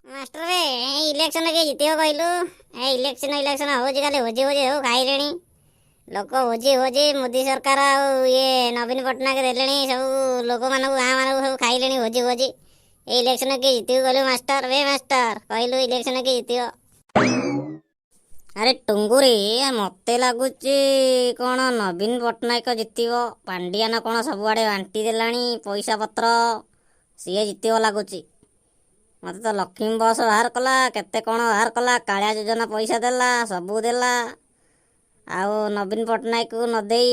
Master ବେ election କିଏ ଜିତିବ କହିଲୁ? ଇଲେକ୍ସନ ହଉଛି ଖାଲି ହୋଜି ସବୁ ଖାଇଲେଣି ଲୋକ। ହୋଜି ମୋଦି ସରକାର ଆଉ ଇଏ ନବୀନ ପଟ୍ଟନାୟକ ଦେଲେଣି ସବୁ ଲୋକମାନଙ୍କୁ, ଗାଁ ମାନଙ୍କୁ ସବୁ ଖାଇଲେଣି ହୋଜି। ଏଇ ଇଲେକ୍ସନ କିଏ ଜିତିବ କହିଲୁ ମାଷ୍ଟର? ବେ ମାଷ୍ଟର କହିଲୁ ଇଲେକ୍ସନ କିଏ ଜିତିବ? ଆରେ ଟୁଙ୍ଗୁରି, ମତେ ଲାଗୁଛି କ'ଣ ନବୀନ ପଟ୍ଟନାୟକ ଜିତିବ। ପାଣ୍ଡିଆନ କ'ଣ ସବୁଆଡ଼େ ବାଣ୍ଟି ଦେଲାଣି ପଇସା ପତ୍ର, ସିଏ ଜିତିବ ଲାଗୁଛି। ମତେ ତ ଲକ୍ଷ୍ମୀ ବସ୍ ବାହାର କଲା, କେତେ କ'ଣ ବାହାର କଲା, କାଳିଆ ଯୋଜନା ପଇସା ଦେଲା, ସବୁ ଦେଲା। ଆଉ ନବୀନ ପଟ୍ଟନାୟକକୁ ନ ଦେଇ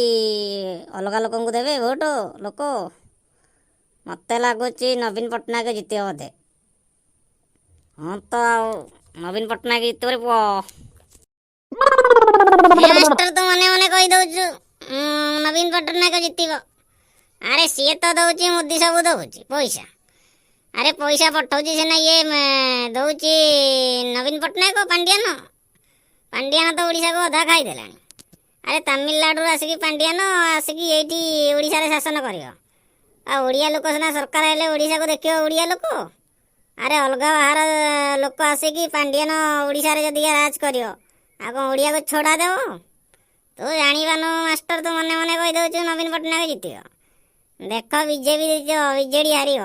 ଅଲଗା ଲୋକଙ୍କୁ ଦେବେ ଭୋଟ ଲୋକ। ମତେ ଲାଗୁଛି ନବୀନ ପଟ୍ଟନାୟକ ଜିତିବ ବୋଧେ। ହଁ ତ ଆଉ ନବୀନ ପଟ୍ଟନାୟକ ଜିତିବ ରେ ପୁଅ। ମାଷ୍ଟର ତୁ ମନେ ମନେ କହିଦଉଛୁ ନବୀନ ପଟ୍ଟନାୟକ ଜିତିବ। ଆରେ ସିଏ ତ ଦଉଛି, ମୋଦି ସବୁ ଦଉଛି ପଇସା। ଆରେ ପଇସା ପଠଉଛି ସିନା, ଇଏ ଦଉଛି ନବୀନ ପଟ୍ଟନାୟକ। ପାଣ୍ଡିଆନ ତ ଓଡ଼ିଶାକୁ ଅଧା ଖାଇଦେଲାଣି। ଆରେ ତାମିଲନାଡୁରୁ ଆସିକି ପାଣ୍ଡିଆନ ଆସିକି ଏଇଠି ଓଡ଼ିଶାରେ ଶାସନ କରିବ। ଆଉ ଓଡ଼ିଆ ଲୋକ ସିନା ସରକାର ହେଲେ ଓଡ଼ିଶାକୁ ଦେଖିବ ଓଡ଼ିଆ ଲୋକ। ଆରେ ଅଲଗା ବାହାର ଲୋକ ଆସିକି ପାଣ୍ଡିଆନ ଓଡ଼ିଶାରେ ଯଦି ରାଜ କରିବ, ଆଉ କ'ଣ ଓଡ଼ିଆକୁ ଛଡ଼ା ଦେବ? ତୁ ଜାଣିପାରୁନୁ ମାଷ୍ଟର, ତୁ ମନେ ମନେ କହିଦେଉଛୁ ନବୀନ ପଟ୍ଟନାୟକ ଜିତିବ। ଦେଖ ବିଜେପି ଜିତିବ, ବିଜେଡ଼ି ହାରିବ।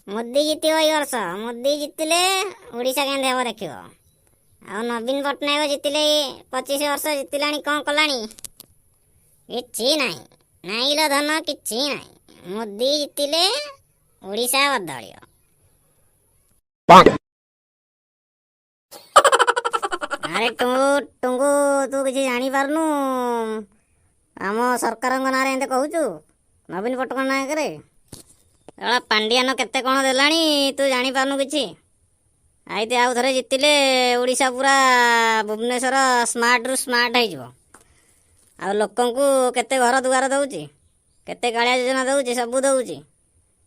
ମୋଦି ଜିତିବ ଏଇ ବର୍ଷ। ମୋଦି ଜିତିଲେ ଓଡ଼ିଶା କେମିତି ହେବ ଦେଖିବ। ଆଉ ନବୀନ ପଟ୍ଟନାୟକ ଜିତିଲେ 25 ବର୍ଷ ଜିତିଲାଣି, କ'ଣ କଲାଣି? କିଛି ନାହିଁ। ନାଇଁଲ ଧନ, କିଛି ନାହିଁ। ମୋଦି ଜିତିଲେ ଓଡ଼ିଶା ବଦଳିବ। ଆରେ ଟୁଙ୍ଗୁ, ତୁ କିଛି ଜାଣିପାରୁନୁ? ଆମ ସରକାରଙ୍କ ନାଁରେ ଏମିତି କହୁଛୁ ନବୀନ ପଟ୍ଟନାୟକରେ। ପାଣ୍ଡିଆନ କେତେ କ'ଣ ଦେଲାଣି, ତୁ ଜାଣିପାରୁନୁ କିଛି? ଆଇତେ ଆଉ ଥରେ ଜିତିଲେ ଓଡ଼ିଶା ପୁରା ଭୁବନେଶ୍ୱର ସ୍ମାର୍ଟରୁ ସ୍ମାର୍ଟ ହେଇଯିବ। ଆଉ ଲୋକଙ୍କୁ କେତେ ଘର ଦୁଆର ଦେଉଛି, କେତେ କାଳିଆ ଯୋଜନା ଦେଉଛି, ସବୁ ଦେଉଛି।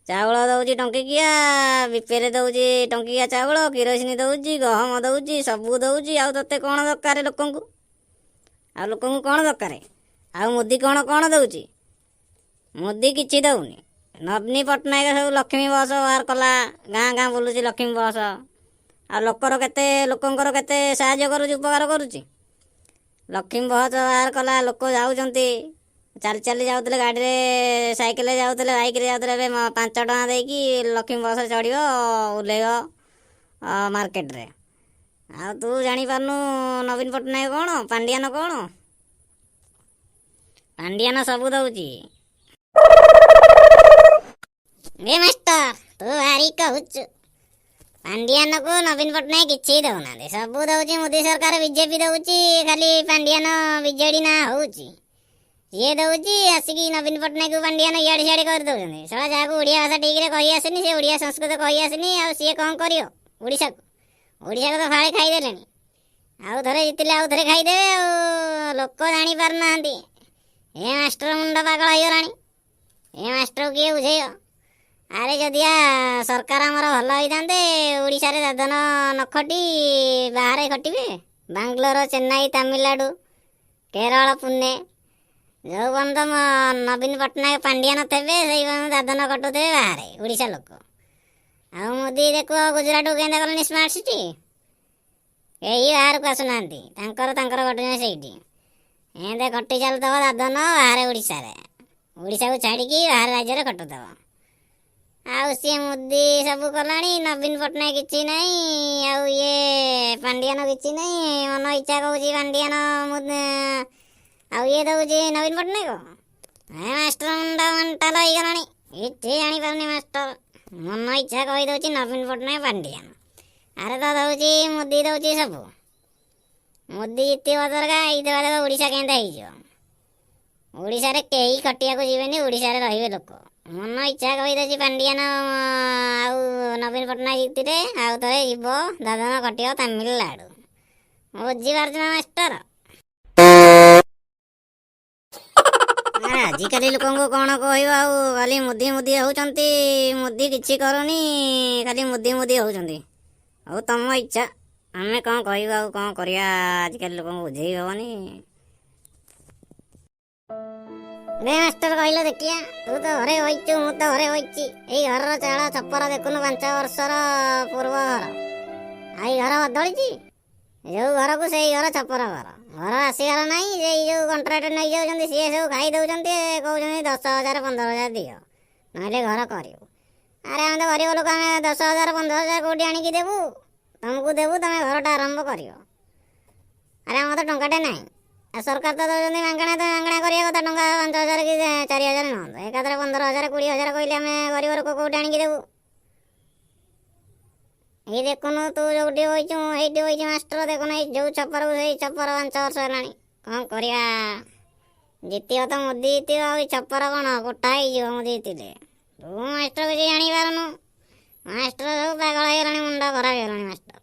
ଚାଉଳ ଦେଉଛି ଟଙ୍କିକିଆ, ବିପିଏଲ୍ ଦେଉଛି ଟଙ୍କିକିଆ ଚାଉଳ, କିରୋସିନି ଦେଉଛି, ଗହମ ଦେଉଛି, ସବୁ ଦେଉଛି। ଆଉ ତତେ କ'ଣ ଦରକାର ଲୋକଙ୍କୁ? ଆଉ ଲୋକଙ୍କୁ କ'ଣ ଦରକାର? ଆଉ ମୋଦି କ'ଣ କ'ଣ ଦେଉଛି? ମୋଦି କିଛି ଦେଉନି। ନବୀନ ପଟ୍ଟନାୟକ ସବୁ ଲକ୍ଷ୍ମୀ ବସ୍ ବାହାର କଲା, ଗାଁ ଗାଁ ବୁଲୁଛି ଲକ୍ଷ୍ମୀ ବସ୍। ଆଉ ଲୋକଙ୍କର କେତେ ସାହାଯ୍ୟ କରୁଛି, ଉପକାର କରୁଛି। ଲକ୍ଷ୍ମୀ ବସ୍ ବାହାର କଲା, ଲୋକ ଯାଉଛନ୍ତି, ଚାଲି ଚାଲି ଯାଉଥିଲେ, ଗାଡ଼ିରେ ସାଇକେଲରେ ଯାଉଥିଲେ, ବାଇକ୍ରେ ଯାଉଥିଲେ। ଏବେ 5 ଟଙ୍କା ଦେଇକି ଲକ୍ଷ୍ମୀ ବସ୍ରେ ଚଢ଼ିବ, ଓହ୍ଲେଇବ ମାର୍କେଟରେ। ଆଉ ତୁ ଜାଣିପାରୁନୁ ନବୀନ ପଟ୍ଟନାୟକ କ'ଣ, ପାଣ୍ଡିଆନ କ'ଣ? ପାଣ୍ଡିଆନ ସବୁ ଦେଉଛି। ଏ ମାଷ୍ଟର, ତୁ ଭାରି କହୁଛୁ। ପାଣ୍ଡିଆନକୁ ନବୀନ ପଟ୍ଟନାୟକ କିଛି ଦେଉନାହାନ୍ତି, ସବୁ ଦେଉଛି ମୋଦି ସରକାର, ବିଜେପି ଦେଉଛି। ଖାଲି ପାଣ୍ଡିଆନ ବିଜେଡ଼ି ନା ହେଉଛି, ସିଏ ଦେଉଛି। ଆସିକି ନବୀନ ପଟ୍ଟନାୟକକୁ ପାଣ୍ଡିଆନ ଇଆଡ଼େ ସିଆଡ଼େ କରିଦେଉଛନ୍ତି। ସେଟା ଯାହାକୁ ଓଡ଼ିଆ ଭାଷା ଠିକ୍ରେ କହି ଆସେନି, ସେ ଓଡ଼ିଆ ସଂସ୍କୃତ କହି ଆସେନି, ଆଉ ସିଏ କ'ଣ କରିବ ଓଡ଼ିଶାକୁ? ଓଡ଼ିଶାକୁ ତ ଫାଳେ ଖାଇଦେଲେଣି। ଆଉ ଥରେ ଜିତିଲେ ଆଉ ଥରେ ଖାଇଦେବେ। ଆଉ ଲୋକ ଜାଣିପାରୁନାହାନ୍ତି। ଏ ମାଷ୍ଟର ମୁଣ୍ଡ ପାଗଳ ହେଇଗଲାଣି। ଏ ମାଷ୍ଟରକୁ କିଏ ବୁଝେଇବ? ଆରେ ଯଦିଆ ସରକାର ଆମର ଭଲ ହେଇଥାନ୍ତେ, ଓଡ଼ିଶାରେ ଦାଦନ ନ ଖଟି ବାହାରେ ଖଟିବେ। ବାଙ୍ଗଲୋର, ଚେନ୍ନାଇ, ତାମିଲନାଡୁ, କେରଳ, ପୁନେ, ଯେଉଁ ପର୍ଯ୍ୟନ୍ତ ନବୀନ ପଟ୍ଟନାୟକ ପାଣ୍ଡିଆନ ଥିବେ, ସେଇ ପର୍ଯ୍ୟନ୍ତ ଦାଦନ ଖଟୁଥିବେ ବାହାରେ ଓଡ଼ିଶା ଲୋକ। ଆଉ ମୋଦି ଦେଖୁଅ ଗୁଜୁରାଟକୁ କେନ୍ତା କଲେଣି ସ୍ମାର୍ଟ ସିଟି। କେହି ବାହାରକୁ ଆସୁନାହାନ୍ତି, ତାଙ୍କର ଘଟୁଛନ୍ତି ସେଇଠି। ଏମିତି ଖଟି ଚାଲୁଥିବ ଦାଦନ ବାହାରେ ଓଡ଼ିଶାରେ, ଓଡ଼ିଶାକୁ ଛାଡ଼ିକି ବାହାର ରାଜ୍ୟରେ ଖଟୁଥିବ। ଆଉ ସିଏ ମୋଦି ସବୁ କଲାଣି, ନବୀନ ପଟ୍ଟନାୟକ କିଛି ନାହିଁ। ଆଉ ଇଏ ପାଣ୍ଡିଆନ କିଛି ନାହିଁ, ମନ ଇଚ୍ଛା କହୁଛି ପାଣ୍ଡିଆନ, ଆଉ ଇଏ ଦେଉଛି ନବୀନ ପଟ୍ଟନାୟକ। ମାଷ୍ଟର ମୁଣ୍ଡ ମେଣ୍ଟାଲ ହେଇଗଲାଣି, କିଛି ଜାଣିପାରୁନି ମାଷ୍ଟର। ମନ ଇଚ୍ଛା କହିଦେଉଛି ନବୀନ ପଟ୍ଟନାୟକ, ପାଣ୍ଡିଆନ। ଆରେ ତ ଦେଉଛି, ମୋଦି ଦେଉଛି ସବୁ। ମୋଦି ଜିତିବ ଦରକାର, ଏଇଥିବା ଦେଖ ଓଡ଼ିଶା କେନ୍ତା ହେଇଯିବ। ଓଡ଼ିଶାରେ କେହି ଖଟିବାକୁ ଯିବେନି, ଓଡ଼ିଶାରେ ରହିବେ ଲୋକ। ମନ ଇଚ୍ଛା କହିଦେଉଛି ପାଣ୍ଡିଆନ। ଆଉ ନବୀନ ପଟ୍ଟନାୟକ ଜିତିଲେ ଆଉ ଥରେ ଯିବ ଦାଦନ ଖଟିବ ତାମିଲନାଡୁ। ବୁଝିପାରୁଛୁ ନା ମାଷ୍ଟର? ଆଜିକାଲି ଲୋକଙ୍କୁ କ'ଣ କହିବ? ଆଉ ଖାଲି ମୋଦି ହେଉଛନ୍ତି। ମୋଦି କିଛି କରୁନି, ଖାଲି ମୋଦି ହେଉଛନ୍ତି। ଆଉ ତମ ଇଚ୍ଛା, ଆମେ କ'ଣ କହିବା, ଆଉ କ'ଣ କରିବା? ଆଜିକାଲି ଲୋକଙ୍କୁ ବୁଝେଇ ହେବନି। ଦେ ମାଷ୍ଟର କହିଲ ଦେଖିଆ। ତୁ ତ ଘରେ ବଇଛୁ, ମୁଁ ତ ଘରେ ବଇଛି। ଏଇ ଘରର ଚାଳ ଛପର ଦେଖୁନୁ 5 ବର୍ଷର ପୂର୍ବ ଘର। ଆଉ ଘର ବଦଳିଛି? ଯୋଉ ଘରକୁ ସେଇ ଘର ଛପର ଘର। ଘର ଆସିବାର ନାହିଁ। ସେଇ ଯୋଉ କଣ୍ଟ୍ରାକ୍ଟ ନେଇଯାଉଛନ୍ତି ସିଏ ସବୁ ଖାଇ ଦେଉଛନ୍ତି। କହୁଛନ୍ତି 10,000 15,000 ଦିଅ, ନହେଲେ ଘର କରିବୁ। ଆରେ ଆମେ ତ ଗରିବ ଲୋକ, ଆମେ 10,000 15,000 କୋଉଠି ଆଣିକି ଦେବୁ? ତମକୁ ଦେବୁ, ତମେ ଘରଟା ଆରମ୍ଭ କରିବ। ଆରେ ଆମର ତ ଟଙ୍କାଟେ ନାହିଁ। ଆଉ ସରକାର ତ ଦେଉଛନ୍ତି ମାଗଣା, ତମେ ମାଗଣା କରିବା କଥା। ଟଙ୍କା 5,000 କି 4,000 ନିଅନ୍ତୁ, ଏକାଥରେ 15,000 20,000 କହିଲେ ଆମେ ଗରିବ ଲୋକ କୋଉଠି ଆଣିକି ଦେବୁ? ଏଇ ଦେଖୁନୁ ତୁ ଯୋଉଠି ବଇଛୁ, ମୁଁ ହେଇଠି ବଇଛି ମାଷ୍ଟର। ଦେଖୁନୁ ଏଇ ଯୋଉ ଛପରକୁ ସେଇ ଛପର 5 ବର୍ଷ ହେଲାଣି। କ'ଣ କରିବା? ଜିତିବ ତ ମୋଦି ଜିତିବ। ଆଉ ଛପର କ'ଣ କୋଠା ହେଇଯିବ ମୋଦି ଜିତିଲେ? ତୁ ମାଷ୍ଟର କିଛି ଜାଣିପାରୁନୁ। ମାଷ୍ଟର ସବୁ ପାଗଳ ହେଇଗଲାଣି, ମୁଣ୍ଡ ଖରାପ ହେଇଗଲାଣି ମାଷ୍ଟର।